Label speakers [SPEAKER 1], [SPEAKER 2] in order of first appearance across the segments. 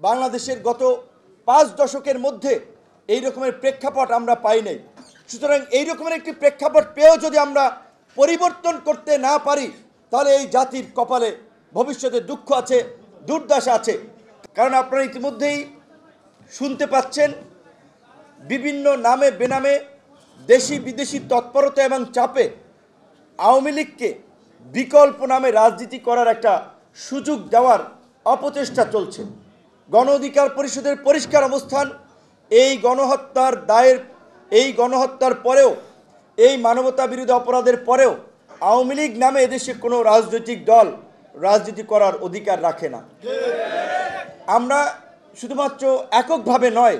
[SPEAKER 1] বাংলাদেশের গত 5 দশকের মধ্যে এই রকমের প্রেক্ষাপট আমরা পাই নাই। সুতরাং এই রকমের একটি প্রেক্ষাপট পেয়েও যদি আমরা পরিবর্তন করতে না পারি, তাহলে এই জাতির কপালে ভবিষ্যতে দুঃখ আছে, দুর্দশা আছে। কারণ আপনারা ইতিমধ্যেই শুনতে পাচ্ছেন বিভিন্ন নামে বেনামে দেশি বিদেশি তৎপরতা এবং চাপে আওয়ামী লীগকে বিকল্প নামে রাজনীতি করার একটা সুযোগ দেওয়ার অপচেষ্টা চলছে। গণ অধিকার পরিষদের পরিষ্কার অবস্থান, এই গণহত্যার পরেও, এই মানবতা বিরোধী অপরাধের পরেও আওয়ামী লীগ নামে এদেশে কোনো রাজনৈতিক দল রাজনীতি করার অধিকার রাখে না। আমরা শুধুমাত্র এককভাবে নয়,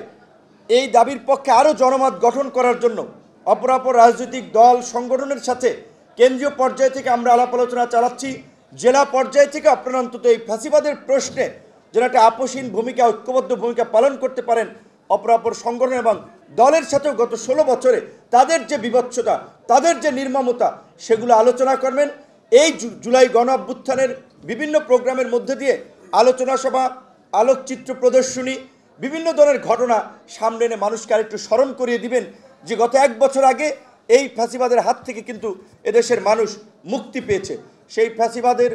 [SPEAKER 1] এই দাবির পক্ষে আরও জনমত গঠন করার জন্য অপরাপর রাজনৈতিক দল সংগঠনের সাথে কেন্দ্রীয় পর্যায় থেকে আমরা আলাপ আলোচনা চালাচ্ছি। জেলা পর্যায় থেকে আপনারা অন্তত এই ফ্যাসিবাদের প্রশ্নে যেন একটা আপোষহীন ভূমিকা, ঐক্যবদ্ধ ভূমিকা পালন করতে পারেন। অপরাপর সংগঠন এবং দলের সাথেও গত 16 বছরে তাদের যে বিভৎসতা, তাদের যে নির্মমতা, সেগুলো আলোচনা করবেন। এই জুলাই গণ অভ্যুত্থানের বিভিন্ন প্রোগ্রামের মধ্যে দিয়ে আলোচনা সভা, আলোকচিত্র প্রদর্শনী, বিভিন্ন ধরনের ঘটনা সামনে এনে মানুষকে আরেকটু স্মরণ করিয়ে দিবেন যে গত 1 বছর আগে এই ফ্যাসিবাদের হাত থেকে কিন্তু এদেশের মানুষ মুক্তি পেয়েছে। সেই ফ্যাসিবাদের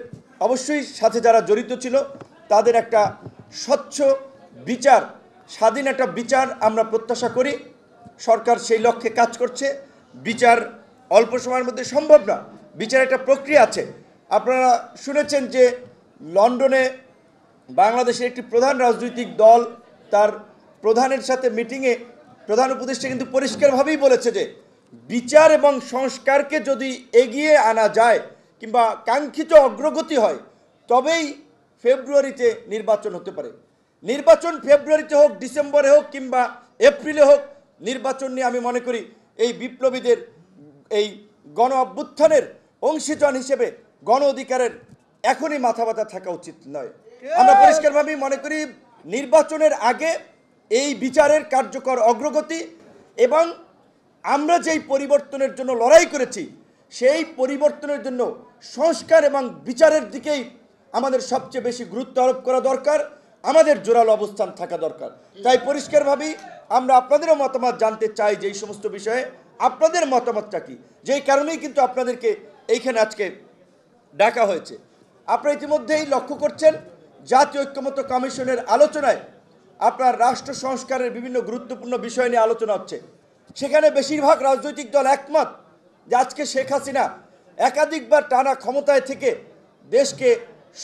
[SPEAKER 1] অবশ্যই সাথে যারা জড়িত ছিল তাদের একটা স্বচ্ছ বিচার, স্বাধীন একটা বিচার আমরা প্রত্যাশা করি। সরকার সেই লক্ষ্যে কাজ করছে। বিচার অল্প সময়ের মধ্যে সম্ভব না, বিচার একটা প্রক্রিয়া আছে। আপনারা শুনেছেন যে লন্ডনে বাংলাদেশের একটি প্রধান রাজনৈতিক দল তার প্রধানের সাথে মিটিংয়ে প্রধান উপদেষ্টা কিন্তু পরিষ্কারভাবেই বলেছে যে বিচার এবং সংস্কারকে যদি এগিয়ে আনা যায় কিংবা কাঙ্ক্ষিত অগ্রগতি হয়, তবেই ফেব্রুয়ারিতে নির্বাচন হতে পারে। নির্বাচন ফেব্রুয়ারিতে হোক, ডিসেম্বরে হোক কিংবা এপ্রিলে হোক, নির্বাচন নিয়ে আমি মনে করি এই বিপ্লবীদের এই গণ অভ্যুত্থানের অংশীজন হিসেবে গণ অধিকারের এখনই মাথা ব্যথা থাকা উচিত নয়। আমরা পরিষ্কারভাবেই মনে করি নির্বাচনের আগে এই বিচারের কার্যকর অগ্রগতি এবং আমরা যেই পরিবর্তনের জন্য লড়াই করেছি, সেই পরিবর্তনের জন্য সংস্কার এবং বিচারের দিকেই আমাদের সবচেয়ে বেশি গুরুত্ব আরোপ করা দরকার, আমাদের জোরালো অবস্থান থাকা দরকার। তাই পরিষ্কারভাবেই আমরা আপনাদেরও মতামত জানতে চাই যে এই সমস্ত বিষয়ে আপনাদের মতামতটা কি। যেই কারণেই কিন্তু আপনাদেরকে এইখানে আজকে ডাকা হয়েছে। আপনারা ইতিমধ্যেই লক্ষ্য করছেন জাতীয় ঐক্যমত্য কমিশনের আলোচনায় আপনার রাষ্ট্র সংস্কারের বিভিন্ন গুরুত্বপূর্ণ বিষয় নিয়ে আলোচনা হচ্ছে। সেখানে বেশিরভাগ রাজনৈতিক দল একমত যে আজকে শেখ হাসিনা একাধিকবার টানা ক্ষমতায় থেকে দেশকে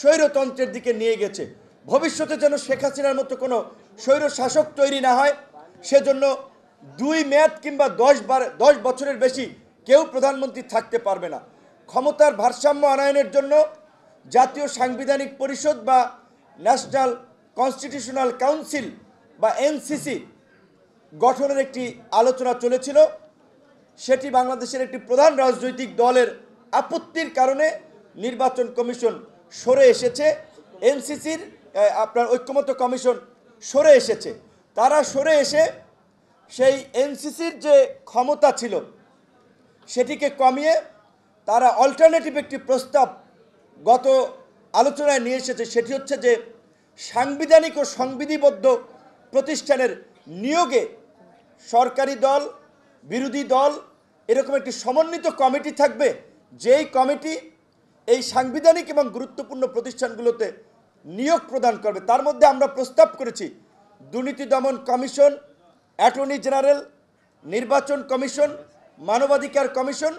[SPEAKER 1] স্বৈরতন্ত্রের দিকে নিয়ে গেছে। ভবিষ্যতে যেন শেখ হাসিনার মতো কোনো স্বৈর শাসক তৈরি না হয়, সেজন্য 2 মেয়াদ কিংবা 10 বছরের বেশি কেউ প্রধানমন্ত্রী থাকতে পারবে না। ক্ষমতার ভারসাম্য আনয়নের জন্য জাতীয় সাংবিধানিক পরিষদ বা ন্যাশনাল কনস্টিটিউশনাল কাউন্সিল বা এনসিসি গঠনের একটি আলোচনা চলেছিল। সেটি বাংলাদেশের একটি প্রধান রাজনৈতিক দলের আপত্তির কারণে নির্বাচন কমিশন সরে এসেছে। এনসিসির আপনার ঐক্যমত্য কমিশন সরে এসেছে। তারা সরে এসে সেই এনসিসির যে ক্ষমতা ছিল সেটিকে কমিয়ে তারা অল্টারনেটিভ একটি প্রস্তাব গত আলোচনায় নিয়ে এসেছে। সেটি হচ্ছে যে সাংবিধানিক ও সংবিধিবদ্ধ প্রতিষ্ঠানের নিয়োগে সরকারি দল, বিরোধী দল এরকম একটি সমন্বিত কমিটি থাকবে, যেই কমিটি এই সাংবিধানিক এবং গুরুত্বপূর্ণ প্রতিষ্ঠানগুলোতে নিয়োগ প্রদান করবে। তার মধ্যে আমরা প্রস্তাব করেছি দুর্নীতি দমন কমিশন, অ্যাটর্নি জেনারেল, নির্বাচন কমিশন, মানবাধিকার কমিশন,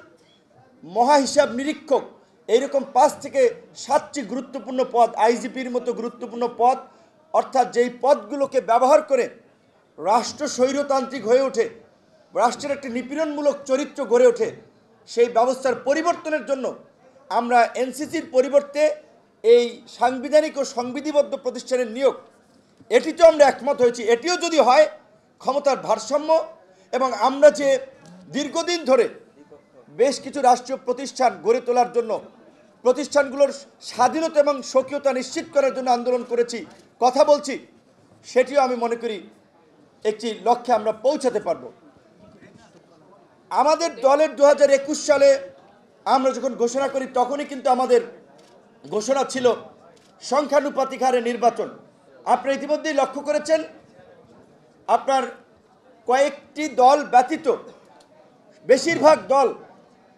[SPEAKER 1] মহাহিসাব নিরীক্ষক, এইরকম 5 থেকে 7টি গুরুত্বপূর্ণ পদ, আইজিপির মতো গুরুত্বপূর্ণ পদ, অর্থাৎ যেই পদগুলোকে ব্যবহার করে রাষ্ট্র স্বৈরতান্ত্রিক হয়ে ওঠে, রাষ্ট্রের একটি নিপীড়নমূলক চরিত্র গড়ে ওঠে, সেই ব্যবস্থার পরিবর্তনের জন্য আমরা এনসিসির পরিবর্তে এই সাংবিধানিক ও সংবিধিবদ্ধ প্রতিষ্ঠানের নিয়োগ, এটিতেও আমরা একমত হয়েছি। এটিও যদি হয়, ক্ষমতার ভারসাম্য এবং আমরা যে দীর্ঘদিন ধরে বেশ কিছু রাষ্ট্রীয় প্রতিষ্ঠান গড়ে তোলার জন্য, প্রতিষ্ঠানগুলোর স্বাধীনতা এবং স্বকীয়তা নিশ্চিত করার জন্য আন্দোলন করেছি, কথা বলছি, সেটিও আমি মনে করি একটি লক্ষ্যে আমরা পৌঁছাতে পারব। আমাদের দলের 2021 সালে আমরা যখন ঘোষণা করি, তখনই কিন্তু আমাদের ঘোষণা ছিল সংখ্যানুপাতিক হারে নির্বাচন। আপনারা ইতিমধ্যেই লক্ষ্য করেছেন, আপনার কয়েকটি দল ব্যতীত বেশিরভাগ দল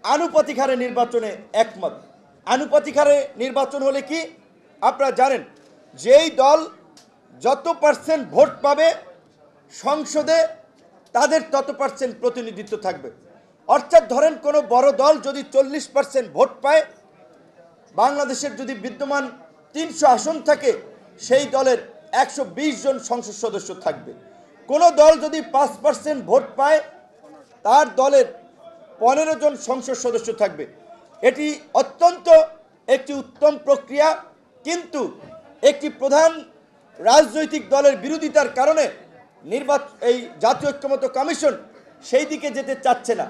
[SPEAKER 1] আনুপাতিক হারে নির্বাচনে একমত। আনুপাতিক হারে নির্বাচন হলে কি আপনারা জানেন, যেই দল যত পার্সেন্ট ভোট পাবে সংসদে তাদের তত পার্সেন্ট প্রতিনিধিত্ব থাকবে। অর্থাৎ ধরেন কোনো বড় দল যদি 40% ভোট পায়, বাংলাদেশের যদি বিদ্যমান 300 আসন থাকে, সেই দলের 120 জন সংসদ সদস্য থাকবে। কোনো দল যদি 5% ভোট পায়, তার দলের 15 জন সংসদ সদস্য থাকবে। এটি অত্যন্ত একটি উত্তম প্রক্রিয়া, কিন্তু একটি প্রধান রাজনৈতিক দলের বিরোধিতার কারণে এই জাতীয় ঐক্যমত্য কমিশন সেই দিকে যেতে চাচ্ছে না।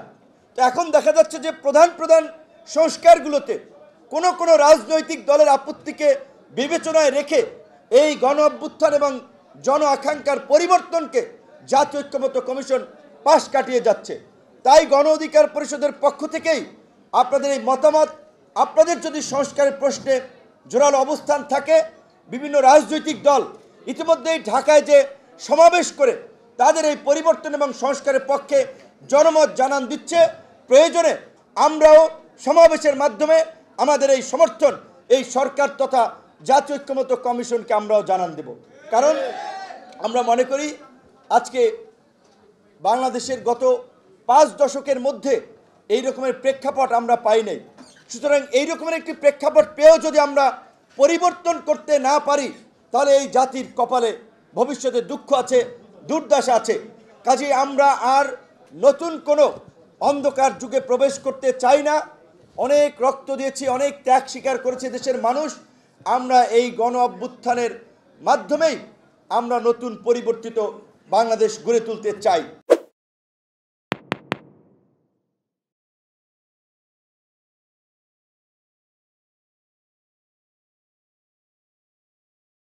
[SPEAKER 1] তো এখন দেখা যাচ্ছে যে প্রধান প্রধান সংস্কারগুলোতে কোনো রাজনৈতিক দলের আপত্তিকে বিবেচনায় রেখে এই গণ অভ্যুত্থান এবং জন আকাঙ্ক্ষার পরিবর্তনকে জাতীয় ঐক্যমত্য কমিশন পাশ কাটিয়ে যাচ্ছে। তাই গণ অধিকার পরিষদের পক্ষ থেকেই আপনাদের এই মতামত, আপনাদের যদি সংস্কারের প্রশ্নে জোরালো অবস্থান থাকে, বিভিন্ন রাজনৈতিক দল ইতিমধ্যেই ঢাকায় যে সমাবেশ করে তাদের এই পরিবর্তন এবং সংস্কারের পক্ষে জনমত জানান দিচ্ছে, প্রয়োজনে আমরাও সমাবেশের মাধ্যমে আমাদের এই সমর্থন এই সরকার তথা জাতীয় ঐক্যমত্য কমিশনকে আমরাও জানান দেব। কারণ আমরা মনে করি আজকে বাংলাদেশের গত 5 দশকের মধ্যে এই রকমের প্রেক্ষাপট আমরা পাই নাই। সুতরাং এই রকমের একটি প্রেক্ষাপট পেয়েও যদি আমরা পরিবর্তন করতে না পারি, তাহলে এই জাতির কপালে ভবিষ্যতে দুঃখ আছে, দুর্দশা আছে। কাজেই আমরা আর নতুন কোনো অন্ধকার যুগে প্রবেশ করতে চাই না। অনেক রক্ত দিয়েছি, অনেক ত্যাগ স্বীকার করেছে দেশের মানুষ। আমরা এই গণ অভ্যুত্থানের মাধ্যমেই আমরা নতুন পরিবর্তিত বাংলাদেশ গড়ে তুলতে চাই।